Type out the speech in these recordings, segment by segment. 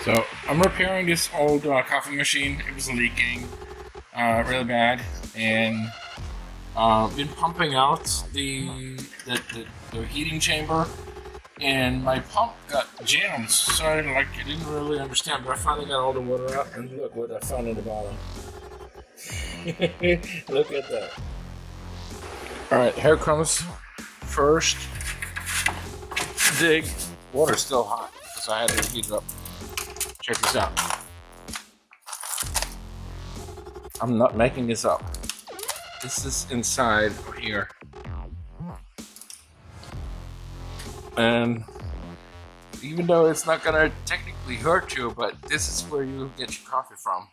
So I'm repairing this old coffee machine. It was leaking really bad, and been pumping out the heating chamber, and my pump got jammed. So I didn't really understand, but I finally got all the water out, and look what I found at the bottom. Look at that. All right, here comes first dig. Water's still hot because I had to heat it up. Check this out. I'm not making this up. This is inside here. And even though it's not gonna technically hurt you, but this is where you get your coffee from.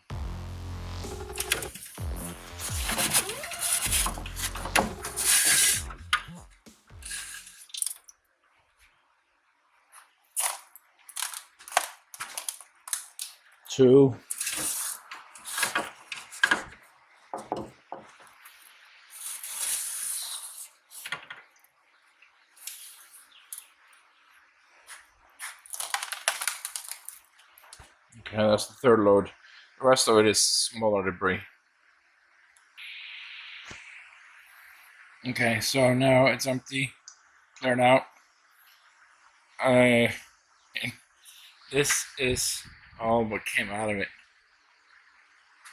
Two. Okay, that's the third load. The rest of it is smaller debris. Okay, so now it's empty, cleared out. This is all what came out of it.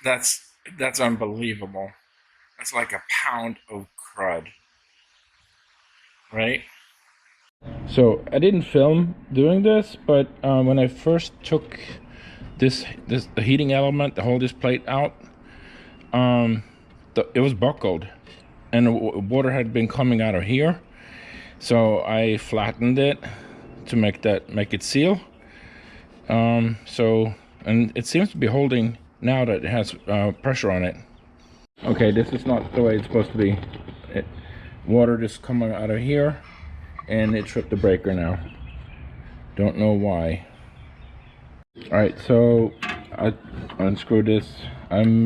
That's unbelievable. That's like a pound of crud, right? So I didn't film doing this, but when I first took the heating element, the whole this plate out, it was buckled, and water had been coming out of here. So I flattened it to make it seal. And it seems to be holding now that it has pressure on it. Okay, this is not the way it's supposed to be. Water just coming out of here, and it tripped the breaker now. Don't know why. All right, so I unscrewed this. I'm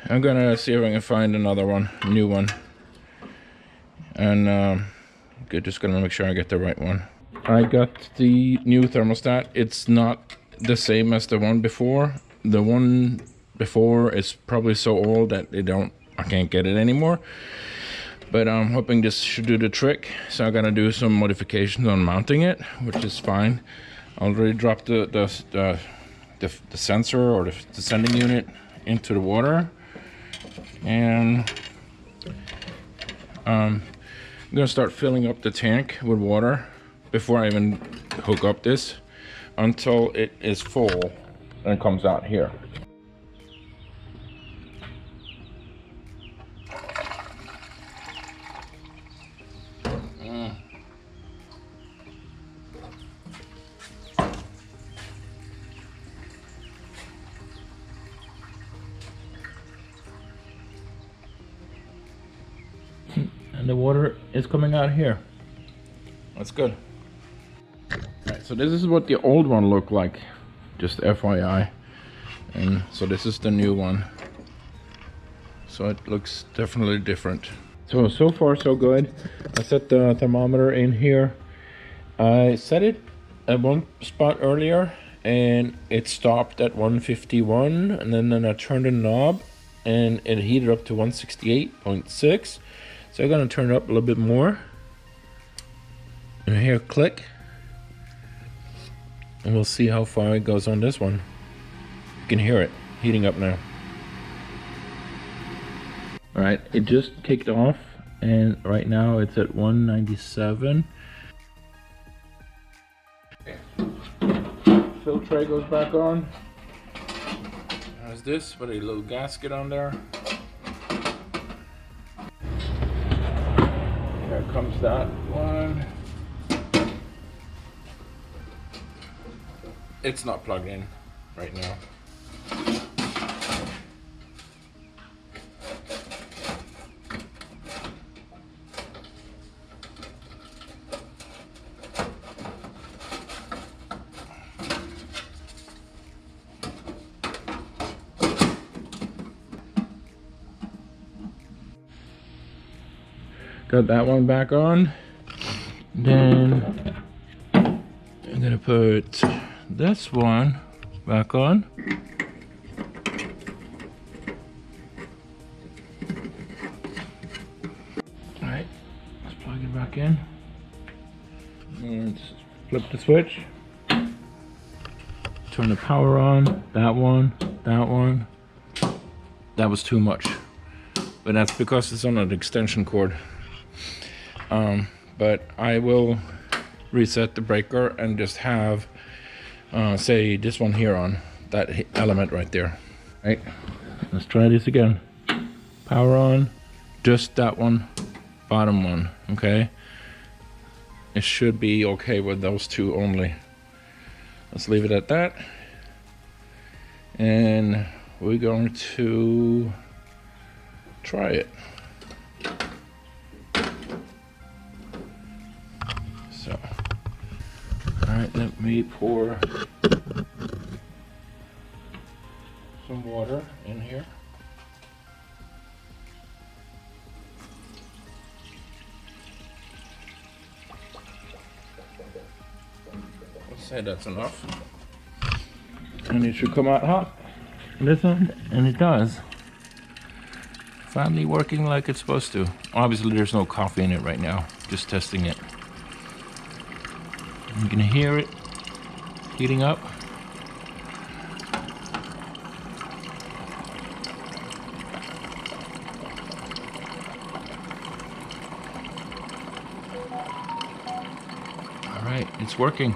gonna see if I can find another one, a new one, and just gonna make sure I get the right one. I got the new thermostat. It's not the same as the one before. The one before is probably so old that I can't get it anymore. But I'm hoping this should do the trick. So I'm gonna do some modifications on mounting it, which is fine. I already dropped the sensor or the sending unit into the water, and I'm gonna start filling up the tank with water before I even hook up this, until it is full and comes out here. And the water is coming out here. That's good. Right, so this is what the old one looked like, just FYI. And so this is the new one. So it looks definitely different. So far so good. I set the thermometer in here. I set it at one spot earlier, and it stopped at 151, and then I turned the knob, and it heated up to 168.6. So I'm gonna turn it up a little bit more. And here, click. And we'll see how far it goes on this one. You can hear it heating up now. All right, it just kicked off, and right now it's at 197. Filter tray goes back on. How's this with a little gasket on there? Here comes that one. It's not plugged in right now. Got that one back on. Then I'm gonna put this one back on. Alright, let's plug it back in. And flip the switch. Turn the power on. That one, that one. That was too much. But that's because it's on an extension cord. But I will reset the breaker and just have, say, this one here on, that element right there. Right, let's try this again. Power on, just that one, bottom one, okay? It should be okay with those two only. Let's leave it at that. And we're going to try it. So, all right, let me pour some water in here. Let's say that's enough. And it should come out hot. Listen, and it does. Finally working like it's supposed to. Obviously there's no coffee in it right now. Just testing it. You can hear it heating up. All right, it's working.